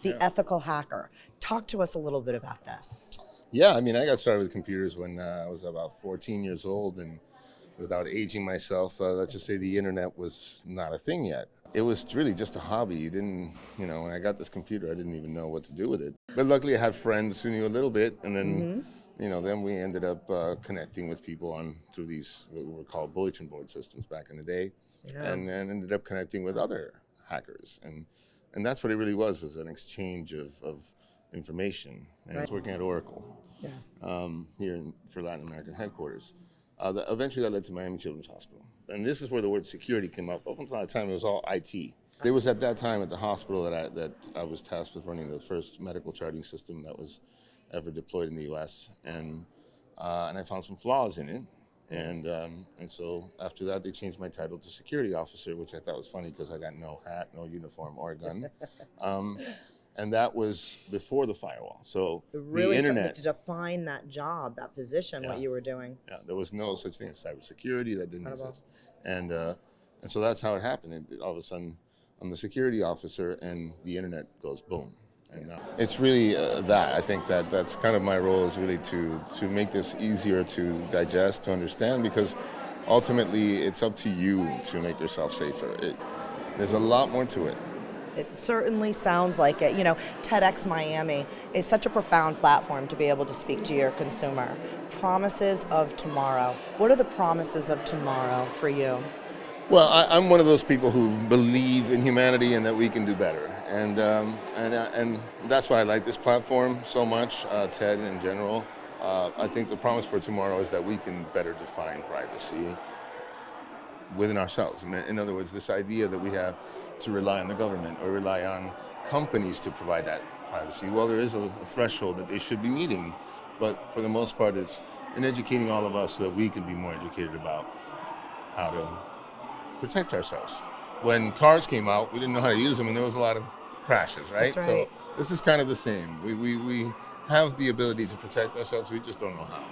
the ethical hacker. Talk to us a little bit about this. Yeah, I mean, I got started with computers when I was about 14 years old, and without aging myself, let's just say the internet was not a thing yet. It was really just a hobby. You didn't, when I got this computer, I didn't even know what to do with it. But luckily, I had friends who knew a little bit, and then, then we ended up connecting with people through these what were called bulletin board systems back in the day, and then ended up connecting with other hackers, and that's what it really was an exchange of information. And I was working at Oracle here for Latin American headquarters. Eventually that led to Miami Children's Hospital. And this is where the word security came up. Up until that time, it was all IT. It was at that time at the hospital that I was tasked with running the first medical charting system that was ever deployed in the U.S. And I found some flaws in it. And so after that, they changed my title to security officer, which I thought was funny because I got no hat, no uniform, or gun. And that was before the firewall. So really the internet to define that job, that position, what you were doing. Yeah, there was no such thing as cybersecurity. That didn't exist. And so that's how it happened. All of a sudden, I'm the security officer, and the internet goes boom. And it's really that. I think that's kind of my role, is really to make this easier to digest, to understand, because ultimately it's up to you to make yourself safer. There's a lot more to it. It certainly sounds like it. TedxMiami is such a profound platform to be able to speak to your consumer. Promises of tomorrow. What are the promises of tomorrow for you? Well, I'm one of those people who believe in humanity and that we can do better, and that's why I like this platform so much, TED in general. I think the promise for tomorrow is that we can better define privacy within ourselves. In other words, this idea that we have to rely on the government or rely on companies to provide that privacy. Well, there is a threshold that they should be meeting, but for the most part, it's in educating all of us so that we can be more educated about how to protect ourselves. When cars came out, we didn't know how to use them, and there was a lot of crashes, right? That's right. So this is kind of the same. We have the ability to protect ourselves, we just don't know how.